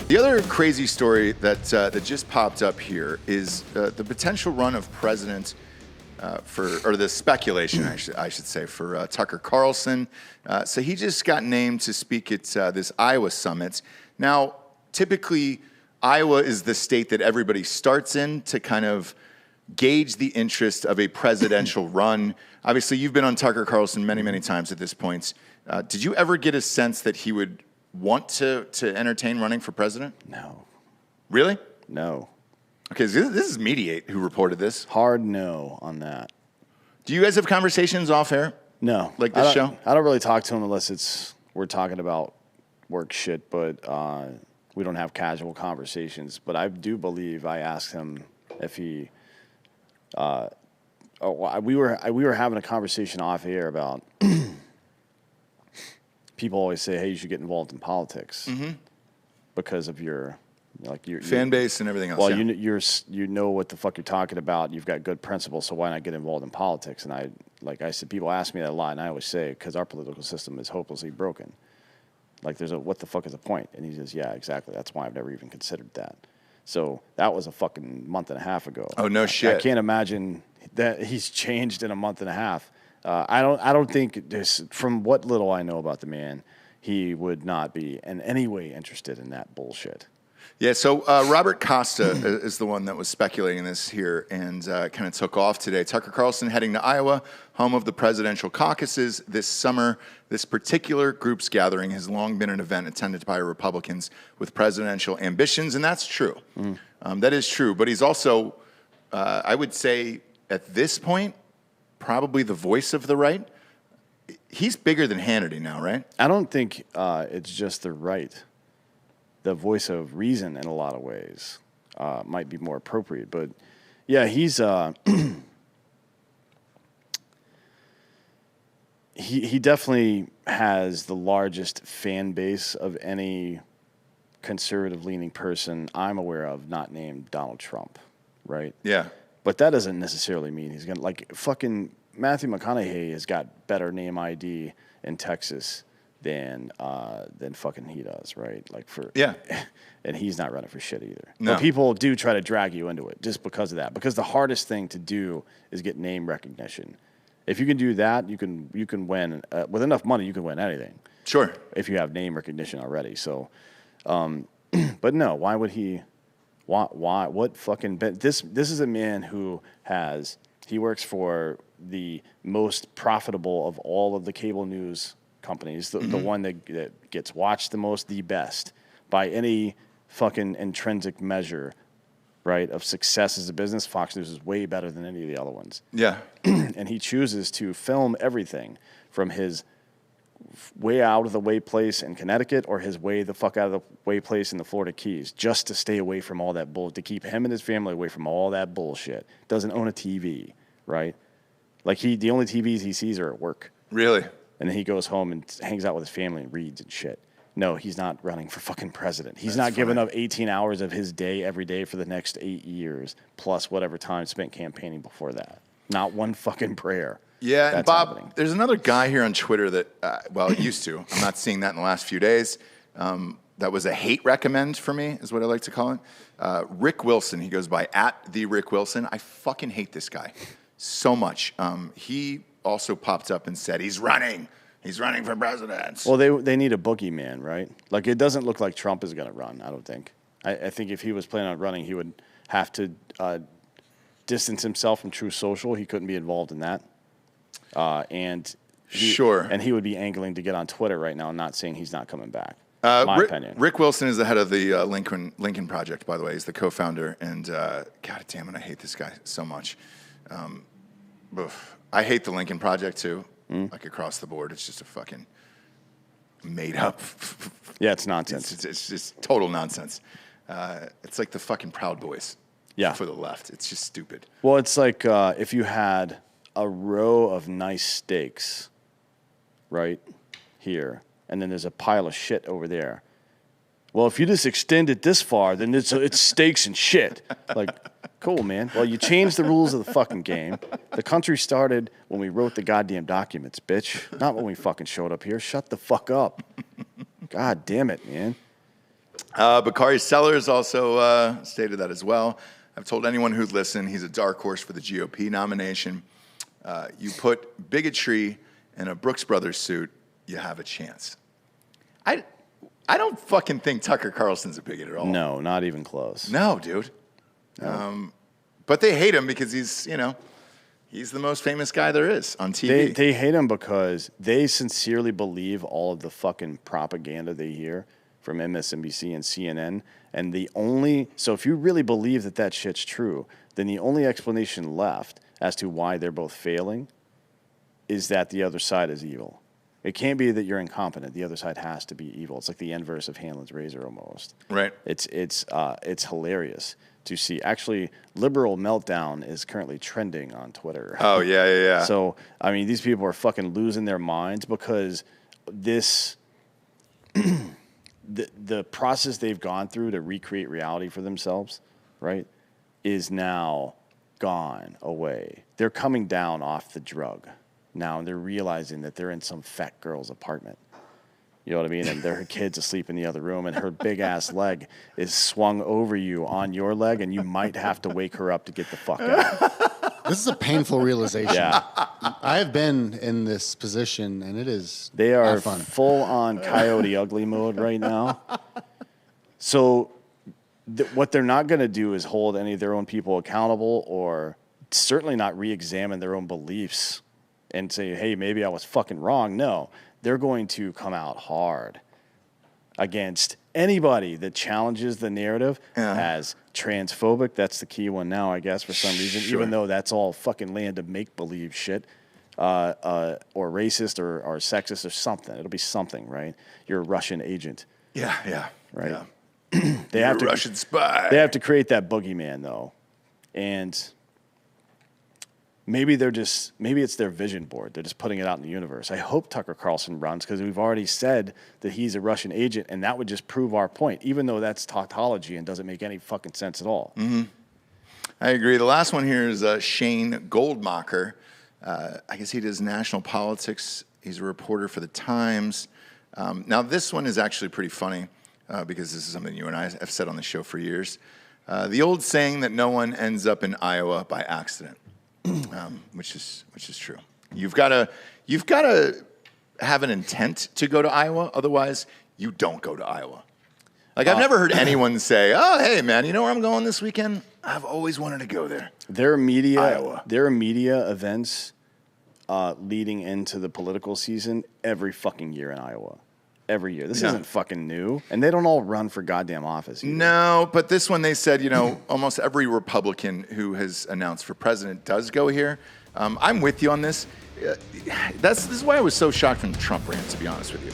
The other crazy story that just popped up here is the potential run of president or the speculation, I should say, for Tucker Carlson. So he just got named to speak at this Iowa summit. Now, typically, Iowa is the state that everybody starts in to kind of gauge the interest of a presidential run. Obviously, you've been on Tucker Carlson many, many times at this point. Did you ever get a sense that he would want to entertain running for president? No. Really? No. Okay, so this is Mediate who reported this. Hard no on that. Do you guys have conversations off air? No. Like this show? I don't really talk to him unless we're talking about work shit, but we don't have casual conversations. But I do believe I asked him if he we were having a conversation off air about people always say, hey, you should get involved in politics because of your fan base and everything else. Well, yeah. you know what the fuck you're talking about. You've got good principles, so why not get involved in politics? And I said, people ask me that a lot, and I always say, because our political system is hopelessly broken. Like, what the fuck is the point? And he says, yeah, exactly. That's why I've never even considered that. So that was a fucking month and a half ago. Oh, no shit. I can't imagine that he's changed in a month and a half. I don't think this, from what little I know about the man, he would not be in any way interested in that bullshit. Yeah, so Robert Costa is the one that was speculating this here and kind of took off today. Tucker Carlson heading to Iowa, home of the presidential caucuses this summer. This particular group's gathering has long been an event attended by Republicans with presidential ambitions, and that's true. That is true, but he's also, I would say, at this point, probably the voice of the right. He's bigger than Hannity now, right? I don't think it's just the right. The voice of reason in a lot of ways might be more appropriate. But, yeah, he's he definitely has the largest fan base of any conservative-leaning person I'm aware of not named Donald Trump, right? Yeah. But that doesn't necessarily mean he's going to, like, fucking Matthew McConaughey has got better name ID in Texas than fucking he does, right? Yeah. And he's not running for shit either. No. But people do try to drag you into it just because of that. Because the hardest thing to do is get name recognition. If you can do that, you can win with enough money. You can win anything. Sure. If you have name recognition already. So, but no, why would he? Why? What fucking? This is a man who he works for the most profitable of all of the cable news companies, the one that gets watched the most, the best by any fucking intrinsic measure, right, of success as a business. Fox News is way better than any of the other ones. Yeah. And he chooses to film everything from his way out of the way place in Connecticut or his way the fuck out of the way place in the Florida Keys just to stay away from all that bull, to keep him and his family away from all that bullshit. Doesn't own a TV, right? Like the only TVs he sees are at work. Really? And then he goes home and hangs out with his family and reads and shit. No, he's not running for fucking president. He's not giving up 18 hours of his day every day for the next 8 years, plus whatever time spent campaigning before that. Not one fucking prayer. Yeah, and Bob, happening. There's another guy here on Twitter that, it used to. I'm not seeing that in the last few days. That was a hate recommend for me, is what I like to call it. Rick Wilson, he goes by @TheRickWilson. I fucking hate this guy so much. He also popped up and said he's running for president. Well, they need a boogeyman, right? Like, it doesn't look like Trump is going to run, I don't think. I think if he was planning on running, he would have to distance himself from True Social. He couldn't be involved in that. Sure. And he would be angling to get on Twitter right now, not saying he's not coming back. My opinion. Rick Wilson is the head of the Lincoln Project, by the way. He's the co-founder. And God damn it, I hate this guy so much. I hate the Lincoln Project, too. Like, across the board. It's just a fucking made up. Yeah, it's nonsense. It's just total nonsense. It's like the fucking Proud Boys for the left. It's just stupid. Well, it's like if you had a row of nice steaks right here, and then there's a pile of shit over there. Well, if you just extend it this far, then it's steaks and shit. Like, cool, man. Well, you changed the rules of the fucking game. The country started when we wrote the goddamn documents, bitch. Not when we fucking showed up here. Shut the fuck up. God damn it, man. Bakari Sellers also stated that as well. I've told anyone who'd listen, he's a dark horse for the GOP nomination. You put bigotry in a Brooks Brothers suit, you have a chance. I don't fucking think Tucker Carlson's a bigot at all. No, not even close. No, dude. No. But they hate him because he's the most famous guy there is on TV. They hate him because they sincerely believe all of the fucking propaganda they hear from MSNBC and CNN. And so if you really believe that shit's true, then the only explanation left as to why they're both failing is that the other side is evil. It can't be that you're incompetent. The other side has to be evil. It's like the inverse of Hanlon's razor almost. Right. It's hilarious to see. Actually, liberal meltdown is currently trending on Twitter. Oh, yeah. So, I mean, these people are fucking losing their minds because this, the process they've gone through to recreate reality for themselves, right, is now gone away. They're coming down off the drug now, and they're realizing that they're in some fat girl's apartment. You know what I mean? And her kid's asleep in the other room, and her big-ass leg is swung over you on your leg, and you might have to wake her up to get the fuck out. This is a painful realization. Yeah. I have been in this position, and it is They are not fun. full-on Coyote Ugly mode right now. So what they're not going to do is hold any of their own people accountable, or certainly not re-examine their own beliefs and say, hey, maybe I was fucking wrong. No, they're going to come out hard against anybody that challenges the narrative as transphobic. That's the key one now, I guess, for some reason, even though that's all fucking land of make-believe shit, or racist or sexist or something. It'll be something, right? You're a Russian agent. Yeah. Right. Yeah. They have to Russian spy. They have to create that boogeyman, though. And maybe it's their vision board. They're just putting it out in the universe. I hope Tucker Carlson runs because we've already said that he's a Russian agent, and that would just prove our point, even though that's tautology and doesn't make any fucking sense at all. Mm-hmm. I agree. The last one here is Shane Goldmacher. I guess he does national politics. He's a reporter for the Times. Now, this one is actually pretty funny because this is something you and I have said on the show for years. The old saying that no one ends up in Iowa by accident. Which is true. You've got to have an intent to go to Iowa. Otherwise, you don't go to Iowa. Like I've never heard anyone say, "Oh, hey man, you know where I'm going this weekend? I've always wanted to go there." There are media Iowa. events leading into the political season every fucking year in Iowa. Every year. This isn't fucking new. And they don't all run for goddamn office either. No, but this one they said, almost every Republican who has announced for president does go here. I'm with you on this. This is why I was so shocked from the Trump rant, to be honest with you.